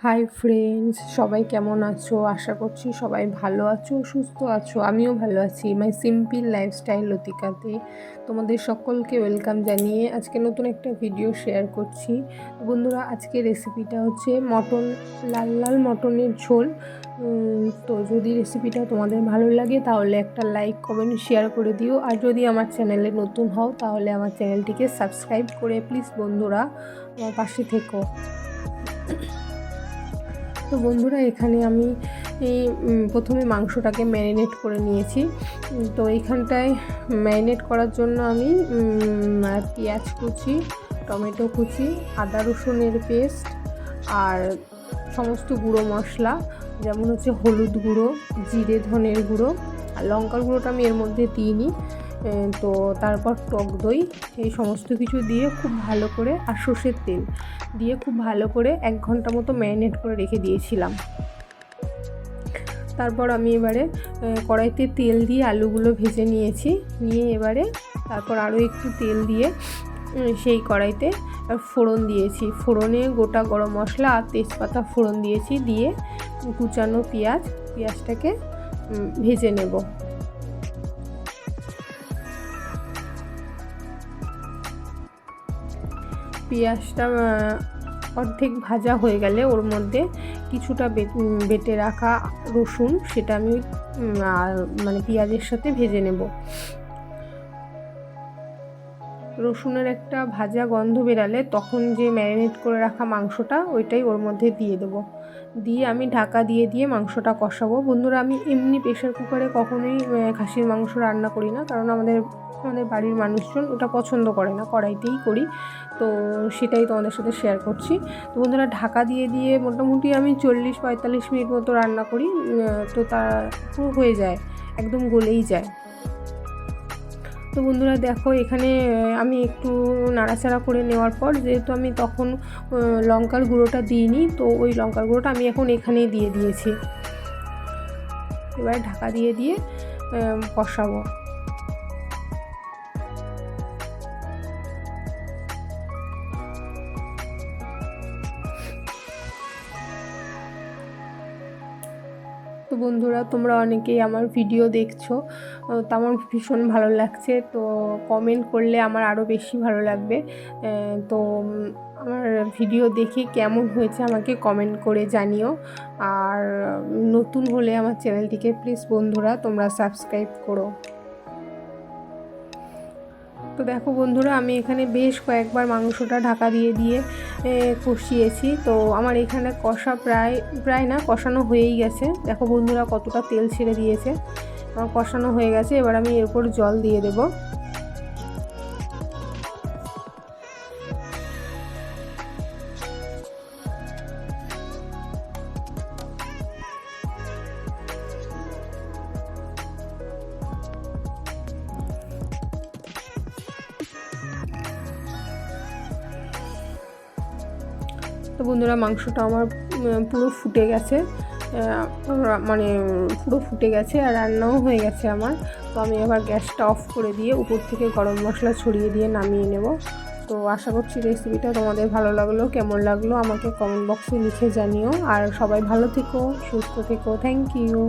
Hi friends, সবাই কেমন আছো? আশা করছি সবাই ভালো আছো, সুস্থ আছো। আমিও ভালো আছি। মাই সিম্পল লাইফস্টাইল লতিকাতে তোমাদের সকলকে ওয়েলকাম জানিয়ে আজকে নতুন একটা ভিডিও শেয়ার করছি। বন্ধুরা, আজকে রেসিপিটা হচ্ছে মটন, লাল লাল মটনের ঝোল। তো যদি রেসিপিটা তোমাদের ভালো লাগে তাহলে একটা লাইক, কমেন্ট, শেয়ার করে দিও। আর যদি আমার চ্যানেলে নতুন হও তাহলে আমার চ্যানেলটিকে সাবস্ক্রাইব করে প্লিজ বন্ধুরা আমার পাশে থেকো। তো বন্ধুরা, এখানে আমি প্রথমে মাংসটাকে ম্যারিনেট করে নিয়েছি। তো এইখানটায় ম্যারিনেট করার জন্য আমি পেঁয়াজ কুচি, টমেটো কুচি, আদা রসুনের পেস্ট আর সমস্ত গুঁড়ো মশলা, যেমন হচ্ছে হলুদ গুঁড়ো, জিরে ধনের গুঁড়ো আর লঙ্কার গুঁড়োটা আমি এর মধ্যে দিইনি। তো তারপর টক দই, এই সমস্ত কিছু দিয়ে খুব ভালো করে, আর সর্ষের তেল দিয়ে খুব ভালো করে 1 ঘন্টা মতো ম্যারিনেট করে রেখে দিয়েছিলাম। তারপর আমি এবারে কড়াইতে তেল দিয়ে আলুগুলো ভেজে নিয়েছি। এবারে তারপর আরও একটু তেল দিয়ে সেই কড়াইতে ফোড়ন দিয়েছি। ফোড়নে গোটা গরম মশলা আর তেজপাতা ফোড়ন দিয়েছি, দিয়ে কুচানো পেঁয়াজটাকে ভেজে নেব। পেঁয়াজটা অর্ধেক ভাজা হয়ে গেলে ওর মধ্যে কিছুটা বেটে রাখা রসুন, সেটা আমি মানে পেঁয়াজের সাথে ভেজে নেব। রসুনের একটা ভাজা গন্ধ বেরালে তখন যে ম্যারিনেট করে রাখা মাংসটা ওইটাই ওর মধ্যে দিয়ে দেবো। দিয়ে আমি ঢাকা দিয়ে মাংসটা কষাবো। বন্ধুরা, আমি এমনি প্রেশার কুকারে কখনোই খাসির মাংস রান্না করি না, কারণ আমাদের বাড়ির মানুষজন ওটা পছন্দ করে না, কড়াইতেই করি। তো সেটাই তোমাদের সাথে শেয়ার করছি। তো বন্ধুরা, ঢাকা দিয়ে মোটামুটি আমি 40-45 মিনিট মতো রান্না করি। তো তা পুরো হয়ে যায়, একদম গলেই যায়। তো বন্ধুরা দেখো, এখানে আমি একটু নাড়াচাড়া করে নেওয়ার পর, যেহেতু আমি তখন লঙ্কার গুঁড়োটা দিইনি, তো ওই লঙ্কার গুঁড়োটা আমি এখন এখানেই দিয়ে দিয়েছি। এবার ঢাকা দিয়ে কষাবো। তো বন্ধুরা, তোমরা অনেকেই আমার ভিডিও দেখছো, তো আমার ভীষণ ভালো লাগছে। তো কমেন্ট করলে আমার আরও বেশি ভালো লাগবে। তো আমার ভিডিও দেখে কেমন হয়েছে আমাকে কমেন্ট করে জানিও। আর নতুন হলে আমার চ্যানেলটিকে প্লিজ বন্ধুরা তোমরা সাবস্ক্রাইব করো। তো দেখো বন্ধুরা, আমি এখানে বেশ কয়েকবার মাংসটা ঢাকা দিয়ে কষিয়েছি। তো আমার এখানে কষা প্রায় না কষানো হয়েই গেছে। দেখো বন্ধুরা, কতটা তেল ছেড়ে দিয়েছে, আমার কষানো হয়ে গেছে। এবার আমি এর উপর জল দিয়ে দেবো। তো বন্ধুরা, মাংসটা আমার পুরো ফুটে গেছে, মানে পুরো ফুটে গেছে আর রান্নাও হয়ে গেছে আমার। তো আমি এবার গ্যাসটা অফ করে দিয়ে উপর থেকে গরম মশলা ছড়িয়ে দিয়ে নামিয়ে নেব। তো আশা করছি রেসিপিটা তোমাদের ভালো লাগলো। কেমন লাগলো আমাকে কমেন্ট বক্সে লিখে জানিও। আর সবাই ভালো থেকো, সুস্থ থেকো। Thank you.